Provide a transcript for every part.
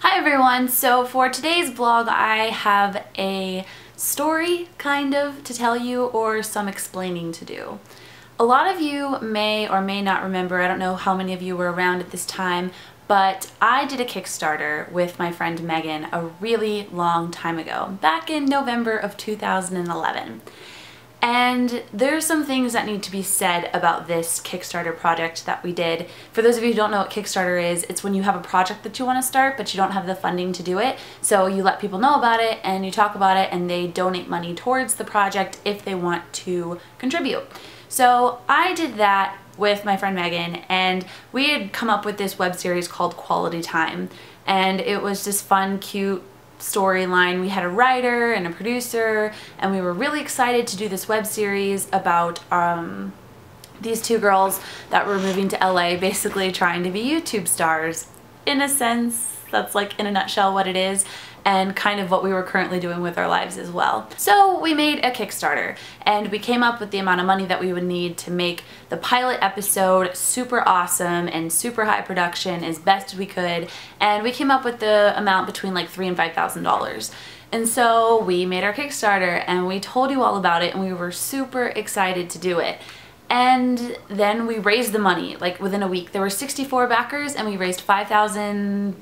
Hi everyone! So for today's vlog I have a story kind of to tell you or some explaining to do. A lot of you may or may not remember, I don't know how many of you were around at this time, but I did a Kickstarter with my friend Megan a really long time ago, back in November of 2011. And there's some things that need to be said about this Kickstarter project that we did. For those of you who don't know what Kickstarter is, it's when you have a project that you want to start but you don't have the funding to do it. So you let people know about it and you talk about it and they donate money towards the project if they want to contribute. So I did that with my friend Megan, and we had come up with this web series called Quality Time, and it was just fun, cute storyline. We had a writer and a producer, and we were really excited to do this web series about these two girls that were moving to LA, basically trying to be YouTube stars. In a sense, that's like in a nutshell what it is, and kind of what we were currently doing with our lives as well. So we made a Kickstarter, and we came up with the amount of money that we would need to make the pilot episode super awesome and super high production as best we could, and we came up with the amount between like $3,000 and $5,000. And so we made our Kickstarter and we told you all about it, and we were super excited to do it. And then we raised the money like within a week. There were 64 backers and we raised $5,000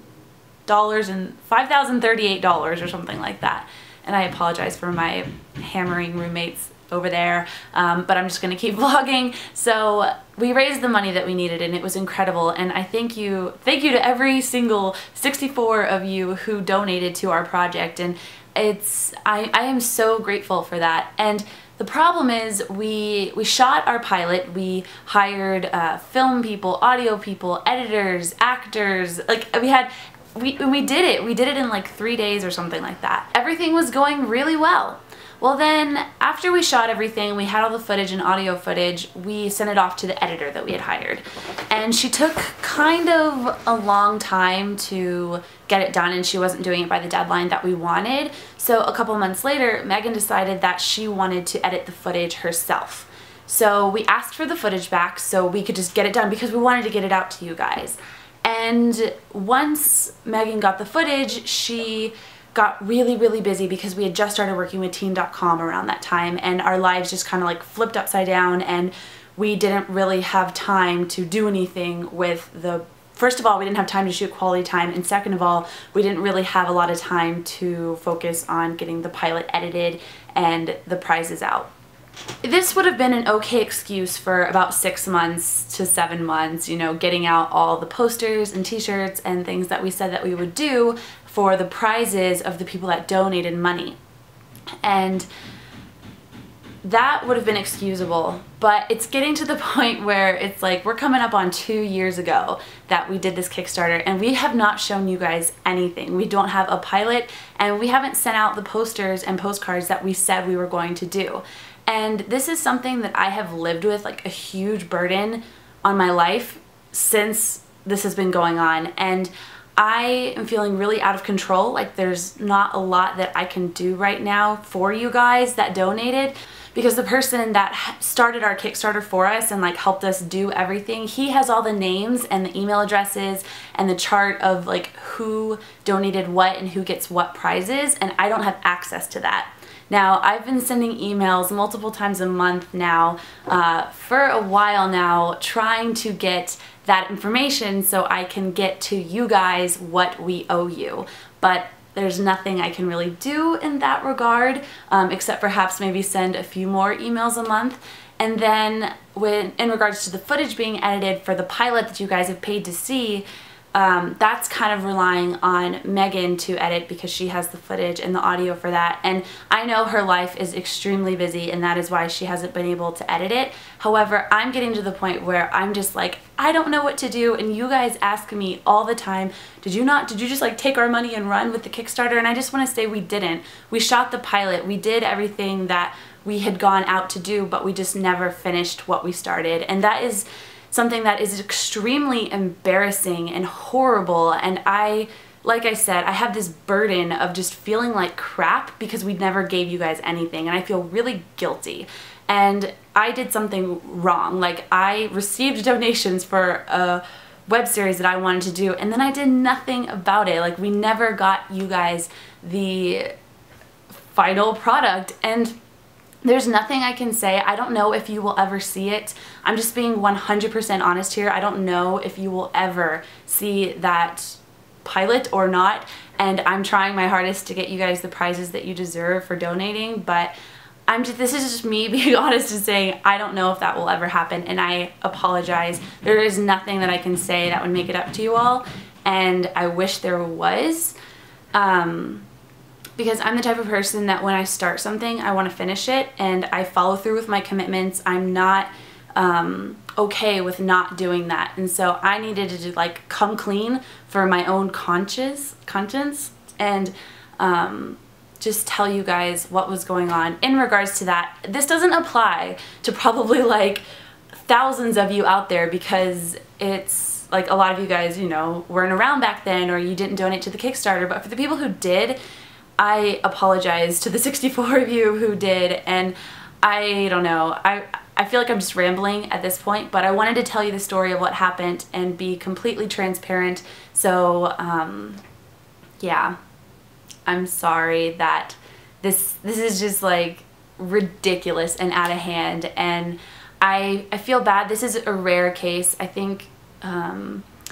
and $5,038 or something like that. And I apologize for my hammering roommates over there, but I'm just gonna keep vlogging. So we raised the money that we needed and it was incredible, and I thank you to every single 64 of you who donated to our project, and I am so grateful for that. And the problem is we shot our pilot, we hired film people, audio people, editors, actors, like we did it. We did it in like 3 days or something like that. Everything was going really well. Well then, after we shot everything, we had all the footage and audio footage, we sent it off to the editor that we had hired. And she took kind of a long time to get it done, and she wasn't doing it by the deadline that we wanted. So a couple months later, Megan decided that she wanted to edit the footage herself. So we asked for the footage back so we could just get it done because we wanted to get it out to you guys. And once Megan got the footage, she got really busy because we had just started working with teen.com around that time, and our lives just kind of like flipped upside down, and we didn't really have time to do anything with first of all, we didn't have time to shoot Quality Time, and second of all, we didn't really have a lot of time to focus on getting the pilot edited and the prizes out. This would have been an okay excuse for about 6 months to 7 months, you know, getting out all the posters and t-shirts and things that we said that we would do for the prizes of the people that donated money. And that would have been excusable, but it's getting to the point where it's like we're coming up on 2 years ago that we did this Kickstarter, and we have not shown you guys anything. We don't have a pilot, and we haven't sent out the posters and postcards that we said we were going to do. And this is something that I have lived with, like a huge burden on my life since this has been going on, and I am feeling really out of control. Like there's not a lot that I can do right now for you guys that donated, because the person that started our Kickstarter for us and like helped us do everything, he has all the names and the email addresses and the chart of like who donated what and who gets what prizes, and I don't have access to that. Now, I've been sending emails multiple times a month now, for a while now, trying to get that information so I can get to you guys what we owe you. But there's nothing I can really do in that regard, except perhaps maybe send a few more emails a month. And then in regards to the footage being edited for the pilot that you guys have paid to see, that's kind of relying on Megan to edit because she has the footage and the audio for that, and I know her life is extremely busy and that is why she hasn't been able to edit it. However, I'm getting to the point where I'm just like, I don't know what to do, and you guys ask me all the time, did you just like take our money and run with the Kickstarter? And I just want to say we didn't. We shot the pilot, we did everything that we had gone out to do, but we just never finished what we started, and that is something that is extremely embarrassing and horrible. And like I said, I have this burden of just feeling like crap because we never gave you guys anything, and I feel really guilty. And I did something wrong. Like I received donations for a web series that I wanted to do, and then I did nothing about it. Like, we never got you guys the final product, and there's nothing I can say. I don't know if you will ever see it. I'm just being 100% honest here. I don't know if you will ever see that pilot or not, and I'm trying my hardest to get you guys the prizes that you deserve for donating, but this is just me being honest and saying I don't know if that will ever happen, and I apologize. There is nothing that I can say that would make it up to you all, and I wish there was. Because I'm the type of person that when I start something, I want to finish it, and I follow through with my commitments. I'm not okay with not doing that, and so I needed to like come clean for my own conscience and just tell you guys what was going on in regards to that. This doesn't apply to probably like thousands of you out there, because it's like a lot of you guys, you know, weren't around back then, or you didn't donate to the Kickstarter, but for the people who did, I apologize to the 64 of you who did, and I don't know, I feel like I'm just rambling at this point, but I wanted to tell you the story of what happened and be completely transparent. So yeah, I'm sorry that this is just like ridiculous and out of hand, and I feel bad. This is a rare case. I think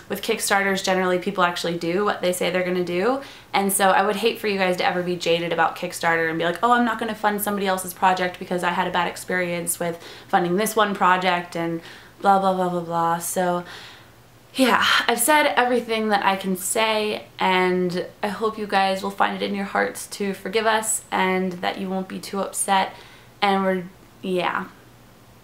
with Kickstarters, generally people actually do what they say they're going to do, and so I would hate for you guys to ever be jaded about Kickstarter and be like, oh, I'm not going to fund somebody else's project because I had a bad experience with funding this one project and blah blah blah blah blah. So yeah, I've said everything that I can say, and I hope you guys will find it in your hearts to forgive us and that you won't be too upset, and yeah,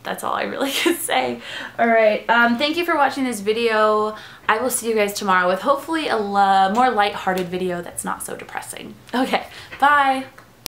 that's all I really can say. Alright, thank you for watching this video. I will see you guys tomorrow with hopefully a more light-hearted video that's not so depressing. Okay, bye!